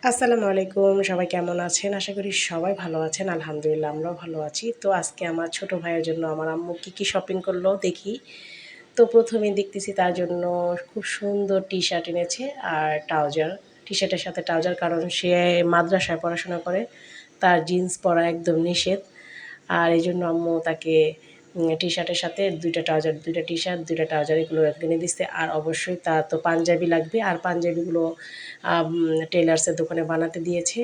আসসালামু আলাইকুম। সবাই কেমন আছেন? আশা করি সবাই ভালো আছেন। আলহামদুলিল্লাহ আমরাও ভালো আছি। তো আজকে আমার ছোট ভাইয়ের জন্য আমার আম্মু কি শপিং করলো দেখি। তো ১ম এই দেখতেছি তার জন্য খুব সুন্দর টি-শার্ট এনেছে আর ট্রাউজার। টি-শার্টের সাথে ট্রাউজার কারণ সে মাদ্রাসায় পড়াশোনা করে। তার জিন্স পরা একদম নিষেধ। আর এজন্য আম্মু তাকে টি-শার্টের সাথে ২ টা ট্রাউজার, ২ টা টি-শার্ট, ২ টা ট্রাউজার এগুলো কিনে দিছে। আর অবশ্যই তার তো পাঞ্জাবি লাগবে। আর পাঞ্জাবিগুলো আম টেইলার্সের দোকানে বানাতে দিয়েছে।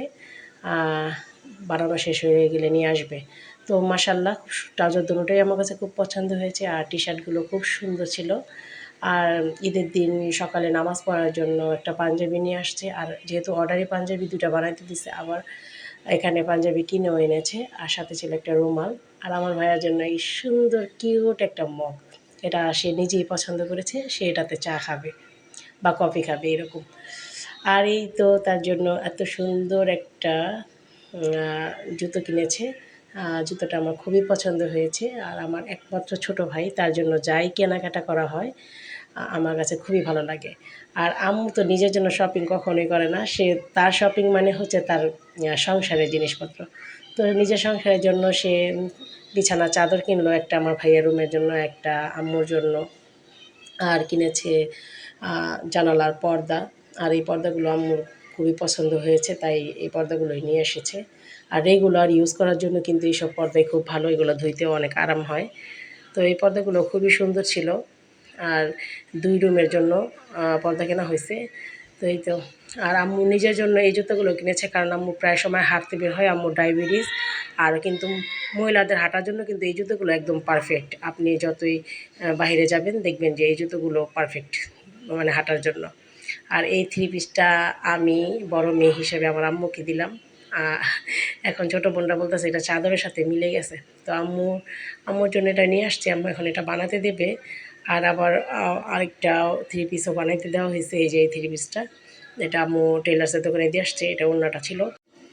আ বানানো শেষ হয়ে গেলে নিয়ে আসবে। তো মাশাআল্লাহ ট্রাউজার দোনোটাই আমার কাছে খুব পছন্দ হয়েছে। আর টি-শার্টগুলো খুব সুন্দর ছিল। আর ঈদের দিন সকালে নামাজ পড়ার জন্য একটা পাঞ্জাবি নিয়ে আসছে। আর যেহেতু অর্ডারি পাঞ্জাবি ২ টা বানাইতে দিছে আবার এখানে পাঞ্জাবি কিনেও এনেছে। আর সাথে ছিল একটা রুমাল। আর আমার ভাইয়ার জন্য এই সুন্দর কিউট একটা মগ। এটা সে নিজেই পছন্দ করেছে। সে এটাতে চা খাবে বা কফি খাবে এরকম। আর এই তো তার জন্য এত সুন্দর একটা আ জুতো কিনেছে। জুতোটা আমার খুবই পছন্দ হয়েছে। আর আমার একমাত্র ছোট ভাই তার জন্য যাই কেনাকাটা করা হয় আমার কাছে খুবই ভালো লাগে। আর আম্মু তো নিজের জন্য শপিং কখনোই করে না। সে তার শপিং মানে হচ্ছে তার সংসারের জিনিসপত্র। তো নিজের সংসারের জন্য সে বিছানার চাদর কিনলো একটা আমার ভাইয়ের রুমের জন্য, একটা আম্মুর জন্য। আর কিনেছে জানালার পর্দা। আর এই পর্দাগুলো আম্মুর খুবই পছন্দ হয়েছে তাই এই পর্দাগুলোই নিয়ে এসেছে। আর রেগুলার ইউজ করার জন্য কিন্তু এইসব পর্দাই খুব ভালো, এগুলো ধুইতেও অনেক আরাম হয়। তো এই পর্দাগুলো খুবই সুন্দর ছিল। আর ২ রুমের জন্য পর্দা কেনা হইছে। তো এই তো। আর আম্মু নিজের জন্য এই জুতোগুলো কিনেছে কারণ আম্মু প্রায় সময় হাঁটতে বের হয়, আম্মুর ডায়াবেটিস। আর কিন্তু মহিলাদের হাঁটার জন্য কিন্তু এই জুতোগুলো একদম পারফেক্ট। আপনি যতই বাহিরে যাবেন দেখবেন যে এই জুতোগুলো পারফেক্ট মানে হাঁটার জন্য। আর এই থ্রি পিসটা আমি বড় মেয়ে হিসেবে আমার আম্মুকে দিলাম। আ এখন ছোট বোনরা বলতেছে এটা চাদরের সাথে মিলে গেছে। তো আম্মুর জন্য এটা নিয়ে আসছি। আম্মু এখন এটা বানাতে দেবে। আর আবার আরেকটা থ্রি পিসও বানাইতে দেওয়া হয়েছে। এই যে এই থ্রি পিসটা। এটা আম্মু টেইলার্সের দোকানে দিয়ে আসছে। এটা ওড়নাটা ছিল।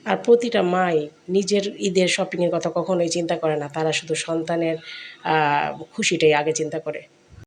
আর প্রতিটা মাই নিজের ঈদের শপিংয়ের কথা কখনোই চিন্তা করে না। তারা শুধু সন্তানের আ খুশিটাই আগে চিন্তা করে।